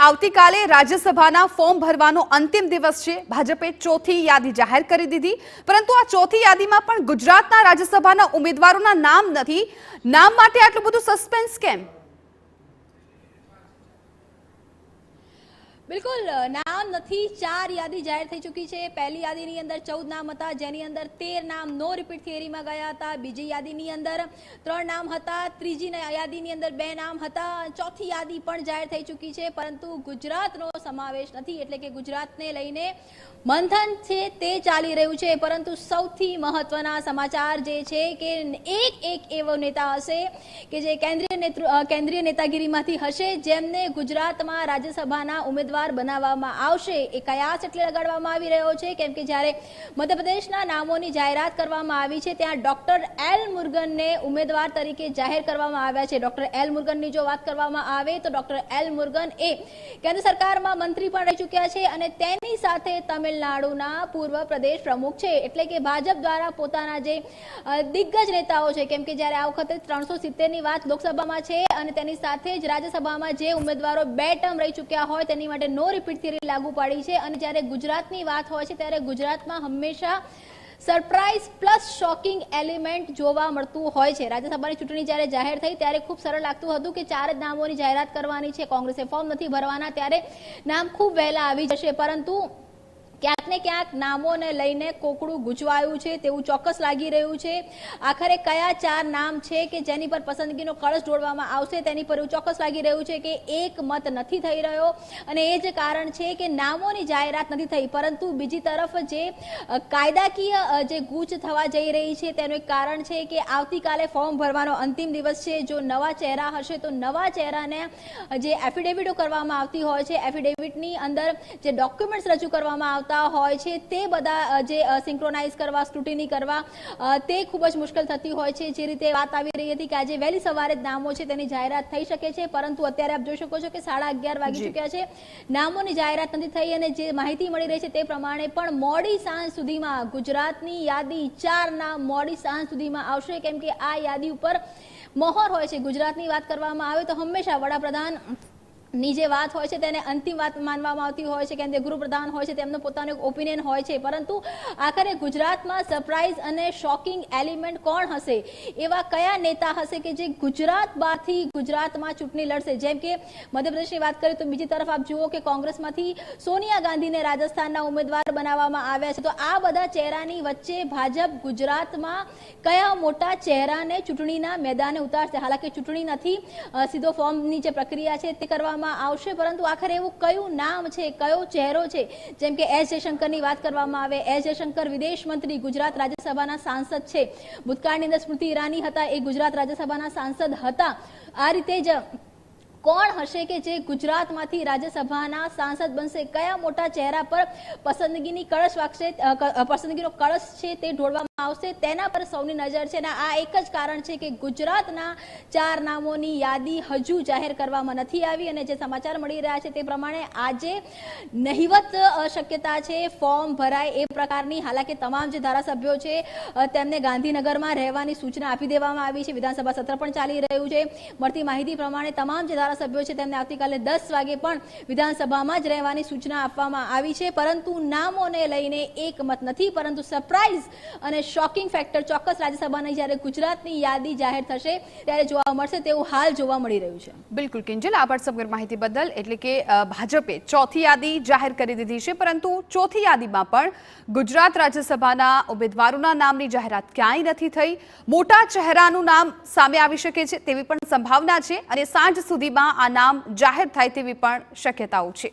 આવતીકાલે રાજ્યસભાના ફોર્મ ભરવાનો અંતિમ દિવસ છે। ભાજપે ચોથી યાદી જાહેર કરી દીધી, પરંતુ આ ચોથી યાદીમાં પણ ગુજરાતના રાજ્યસભાના ઉમેદવારોના નામ નથી। નામ માટે આટલું બધું સસ્પેન્સ કેમ? बिल्कुल नाम नहीं। 4 यादी जाहिर थी चुकी है। पहली यादी अंदर 14 नाम था, जेनी अंदर 13 नाम नो रिपीट थियरी में गया था। बीजी यादी अंदर 3 नाम था, तीजी यादी अंदर 2 नाम था, चौथी यादी पण जाहिर थी चुकी है, परंतु गुजरातनो समावेश नहीं। एटले के गुजरातने लईने मंथन छे ते चाली रह्युं छे, परंतु सौथी महत्वना समाचार जे छे के एक एवो नेता हशे के जे केंद्रीय नेतागिरीमांथी हशे, जेमने गुजरातमां राज्यसभाना उम्मीदवार बनाववामां आवशे। ए कयास एटले लगाडवामां आवी रह्यो छे केम के ज्यारे मध्यप्रदेशना नामोनी जाहेरात करवामां आवी छे त्यां डॉक्टर एल मुरुगनने उम्मीदवार तरीके जाहेर करवामां आव्या छे। डॉक्टर एल मुरुगननी जो वात करवामां आवे तो डॉक्टर एल मुरुगन ए केंद्र सरकारमां मंत्री पण रही चुक्या छे अने तेनी साथे तमिलनाडुना पूर्व प्रदेश प्रमुख छे। एटले के भाजप द्वारा पोताना जे दिग्गज नेताओ छे, केम के ज्यारे आ वखते 370 ની વાત લોકसभामां छे अने तेनी साथे ज राज्यसभामां जे उम्मीदवारो 2 टर्म रही चुक्या होय तेनी माटे नो रिपीट थियरी लागू पाड़ी छे। अने ज्यारे गुजरातनी वात होय छे त्यारे गुजरातमां हमेशा सरप्राइज प्लस शॉकिंग एलिमेंट जोवा मळतुं होय छे। राज्यसभानी चूंटणी ज्यारे जाहेर थई त्यारे खूब सरळ लागतुं हतुं के 4 ज नामोनी जाहेरात करवानी छे, कोंग्रेसे फॉर्म नथी भरवाना, त्यारे नाम खूब वहेला आवी जशे, परंतु क्यांक ने क्यांक नामोने लईने कोकड़ुं गूंचवायुं छे तेवुं चोक्कस लागी रह्युं छे। आखरे कया 4 नाम छे के जेनी पर पसंदगीनो कळश जोडवामां आवशे तेनी पर एवुं चोक्कस लागी रह्युं छे के एक मत नथी थई रह्यो अने ए ज कारण छे के नामोनी जाहेरात नथी थई। परंतु बीजी तरफ जे कायदाकीय जे गूंच थवा जई रही छे तेनुं एक कारण छे के आवतीकाले फॉर्म भरवानो अंतिम दिवस छे। जो नवा चेहरा हशे तो नवा चेहराने जे एफिडेविटो करवामां आवती होय छे, एफिडेविटनी अंदर जे डॉक्युमेंट्स रजू करवामां होय छे ते बधा जे सिंक्रोनाइज करवा, स्क्रूटिनी करवा ते खूब ज मुश्किल थती होय छे। जे रीते वात आवी रही हती के आजे वहेली सवारे ज नामो छे तेनी जाहेरात थई शके छे, परंतु अत्यारे आप जोई शको छो के 11:30 वागी चुक्या छे, नामोनी जाहेरात नथी थई अने जे माहिती मળી रही छे ते प्रमाणे पण मोडी सांज सुधीमां गुजरातनी यादी 4 नाम मोडी सांज सुधीमां आवशे, केम के आ यादी उपर मोहर होय छे। गुजरातनी वात करवामां आवे तो हमेशा वडाप्रधान ની જે વાત હોય છે તેને અંતિમ વાત માનવામાં આવતી હોય છે, કેમ કે ગૃહપ્રધાન હોય છે તેમનો પોતાનો એક ઓપિનિયન હોય છે, પરંતુ આખરે ગુજરાતમાં સરપ્રાઇઝ અને શોકિંગ એલિમેન્ટ કોણ હશે, એવા કયા નેતા હશે કે જે ગુજરાત બહારથી ગુજરાતમાં ચૂંટણી લડશે। જેમ કે મધ્યપ્રદેશની વાત કરીએ તો બીજી તરફ આપ જુઓ કે કોંગ્રેસમાંથી સોનિયા ગાંધીને રાજસ્થાનના ઉમેદવાર બનાવવામાં આવ્યા છે। તો આ બધા ચહેરાની વચ્ચે ભાજપ ગુજરાતમાં કયા મોટા ચહેરાને ચૂંટણીના મેદાને ઉતારશે। હાલાકી ચૂંટણી નથી, સીધો ફોર્મની જે પ્રક્રિયા છે તે કરવા आवशे, परंतु आखिर एवं कयु नाम छे, कयो चेहरो छे। जेम के एस जयशंकरनी वात करवामां आवे, एस जयशंकर विदेश मंत्री गुजरात राज्यसभाना सांसद छे। भूतकाळनी अंदर स्मृति ईरानी हता ए गुजरात राज्यसभाना सांसद हता। आ रीते ज कोण हशे के जे गुजरातमांथी राज्यसभाना सांसद बनशे, कया मोटा चेहरा पर पसंदगीनी कळश वागशे, पसंदगीनो कळश छे ते ढोळवामां आवशे, तेना पर सौनी नजर छे। आ एक ज कारण छे के गुजरातना 4 नामोनी यादी हजू जाहेर करवामां नथी आवी अने जे समाचार मળી રહ્યા છે તે પ્રમાણે આજે નહિવત શક્યતા છે ફોર્મ ભરાય એ પ્રકારની। હાલાકી તમામ જે ધારાસભ્યો છે તેમને ગાંધીનગરમાં રહેવાની સૂચના આપી દેવામાં આવી છે। વિધાનસભા સત્ર પણ ચાલી રહ્યું છે। મળતી માહિતી પ્રમાણે તમામ જે ધારાસભ્યો છે તેમને આવતીકાલે 10 વાગે પણ વિધાનસભામાં જ રહેવાની સૂચના આપવામાં આવી છે, પરંતુ નામોને લઈને એક મત નથી, પરંતુ સરપ્રાઇઝ અને શોકિંગ ફેક્ટર ચોક્કસ રાજ્યસભાની જ્યારે ગુજરાતની યાદી જાહેર થશે ત્યારે જોવા મળશે તેવું હાલ જોવા મળી રહ્યું છે। બિલકુલ કિંજલ, આભાર સમગ્ર માહિતી બદલ। એટલે કે ભાજપે ચોથી યાદી જાહેર કરી દીધી છે, પરંતુ ચોથી યાદીમાં પણ ગુજરાત રાજ્યસભાના ઉમેદવારોના નામની જાહેરાત ક્યાંય નથી થઈ। મોટા ચહેરાનું નામ સામે આવી શકે છે તેવી પણ સંભાવના છે અને સાંજ સુધીમાં આ નામ જાહેર થાય તેવી પણ શક્યતાઓ છે।